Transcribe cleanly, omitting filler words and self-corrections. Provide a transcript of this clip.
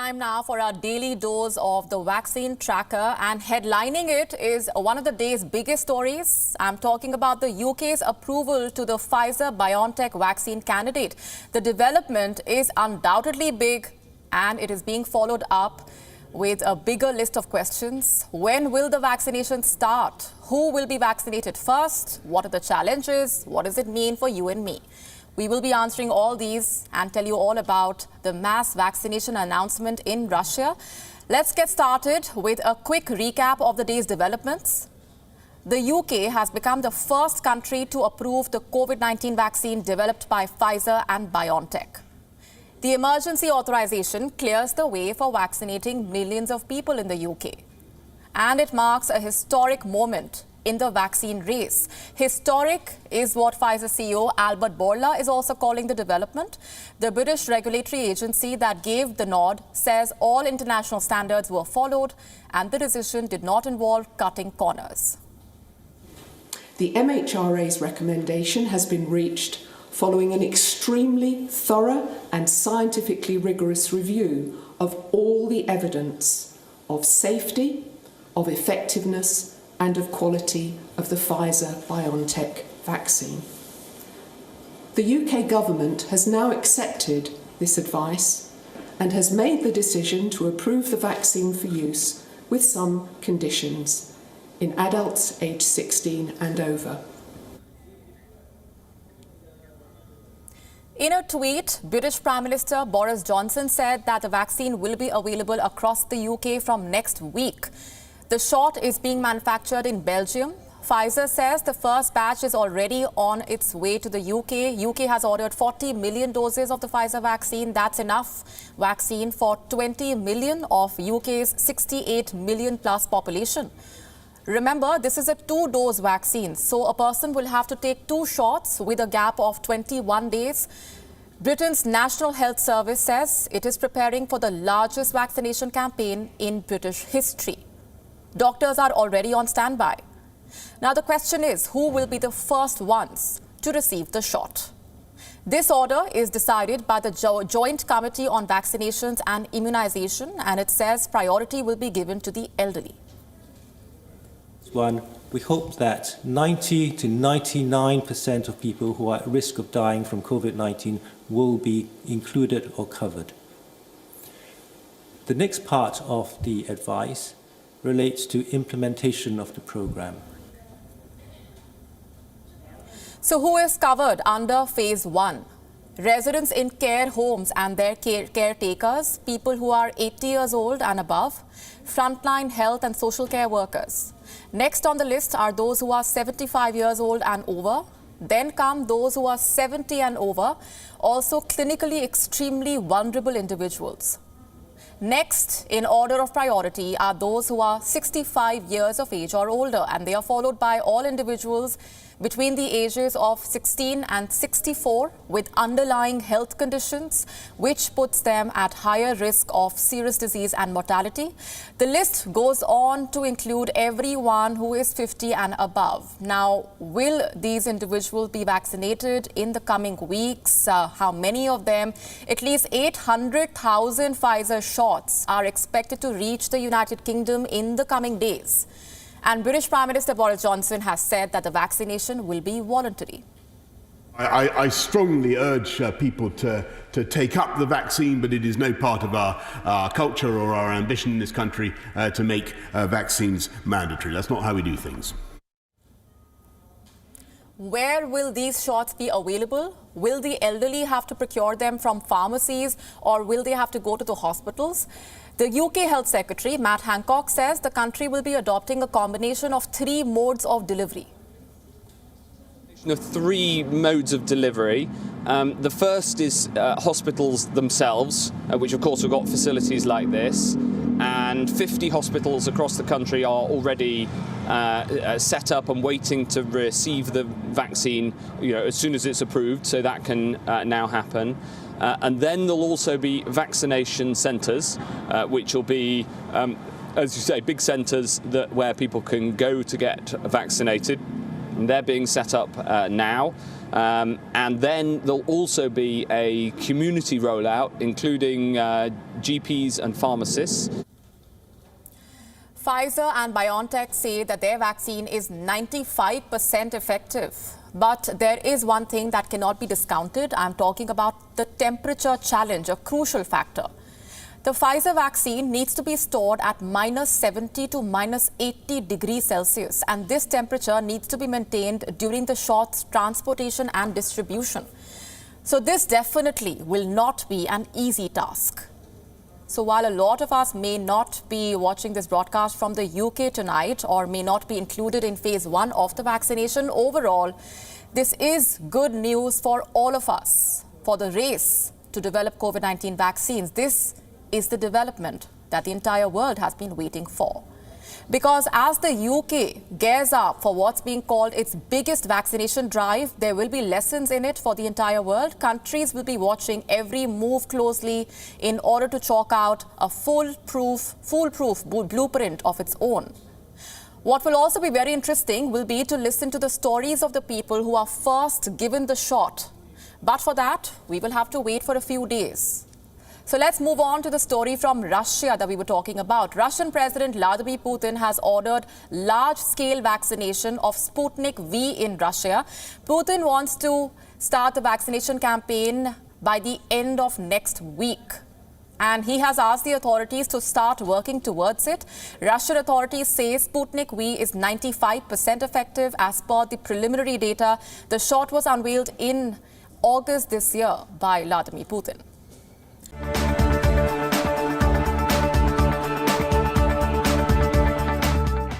time now for our daily dose of the vaccine tracker, and headlining it is one of the day's biggest stories. I'm talking about the UK's approval to the Pfizer-BioNTech vaccine candidate. The development is undoubtedly big, and it is being followed up with a bigger list of questions. When will the vaccination start? Who will be vaccinated first? What are the challenges? What does it mean for you and me? We will be answering all these and tell you all about the mass vaccination announcement in Russia. Let's get started with a quick recap of the day's developments. The UK has become the first country to approve the COVID-19 vaccine developed by Pfizer and BioNTech. The emergency authorization clears the way for vaccinating millions of people in the UK. And it marks a historic moment in the vaccine race. Historic is what Pfizer CEO Albert Bourla is also calling the development. The British regulatory agency that gave the nod says all international standards were followed and the decision did not involve cutting corners. The MHRA's recommendation has been reached following an extremely thorough and scientifically rigorous review of all the evidence of safety, of effectiveness and of quality of the Pfizer-BioNTech vaccine. The UK government has now accepted this advice and has made the decision to approve the vaccine for use with some conditions in adults aged 16 and over. In a tweet, British Prime Minister Boris Johnson said that the vaccine will be available across the UK from next week. The shot is being manufactured in Belgium. Pfizer says the first batch is already on its way to the UK. UK has ordered 40 million doses of the Pfizer vaccine. That's enough vaccine for 20 million of UK's 68 million plus population. Remember, this is a two-dose vaccine, so a person will have to take 2 shots with a gap of 21 days. Britain's National Health Service says it is preparing for the largest vaccination campaign in British history. Doctors are already on standby. Now the question is, who will be the first ones to receive the shot? This order is decided by the Joint Committee on Vaccinations and Immunization, and it says priority will be given to the elderly. We hope that 90 to 99% of people who are at risk of dying from COVID-19 will be included or covered. The next part of the advice relates to implementation of the program. So who is covered under phase 1? Residents in care homes and their caretakers, people who are 80 years old and above, frontline health and social care workers. Next on the list are those who are 75 years old and over. Then come those who are 70 and over, also clinically extremely vulnerable individuals. Next, in order of priority, are those who are 65 years of age or older, and they are followed by all individuals between the ages of 16 and 64 with underlying health conditions, which puts them at higher risk of serious disease and mortality. The list goes on to include everyone who is 50 and above. Now, will these individuals be vaccinated in the coming weeks? How many of them? At least 800,000 Pfizer shots are expected to reach the United Kingdom in the coming days. And British Prime Minister Boris Johnson has said that the vaccination will be voluntary. I strongly urge people to take up the vaccine, but it is no part of our culture or our ambition in this country to make vaccines mandatory. That's not how we do things. Where will these shots be available? Will the elderly have to procure them from pharmacies, or will they have to go to the hospitals? The UK Health Secretary, Matt Hancock, says the country will be adopting a combination of 3 modes of delivery. Of 3 modes of delivery. The first is hospitals themselves, which of course have got facilities like this, and 50 hospitals across the country are already set up and waiting to receive the vaccine, as soon as it's approved, so that can now happen. And then there'll also be vaccination centres, which will be, as you say, big centres where people can go to get vaccinated. And they're being set up now. And then there'll also be a community rollout, including GPs and pharmacists. Pfizer and BioNTech say that their vaccine is 95% effective. But there is one thing that cannot be discounted. I'm talking about the temperature challenge, a crucial factor. The Pfizer vaccine needs to be stored at -70 to -80 degrees Celsius, and this temperature needs to be maintained during the shot's transportation and distribution. So this definitely will not be an easy task. So while a lot of us may not be watching this broadcast from the UK tonight or may not be included in phase 1 of the vaccination, overall, this is good news for all of us for the race to develop COVID-19 vaccines. This is the development that the entire world has been waiting for. Because as the UK gears up for what's being called its biggest vaccination drive, there will be lessons in it for the entire world. Countries will be watching every move closely in order to chalk out a foolproof blueprint of its own. What will also be very interesting will be to listen to the stories of the people who are first given the shot. But for that, we will have to wait for a few days. So let's move on to the story from Russia that we were talking about. Russian President Vladimir Putin has ordered large-scale vaccination of Sputnik V in Russia. Putin wants to start the vaccination campaign by the end of next week. And he has asked the authorities to start working towards it. Russian authorities say Sputnik V is 95% effective as per the preliminary data. The shot was unveiled in August this year by Vladimir Putin.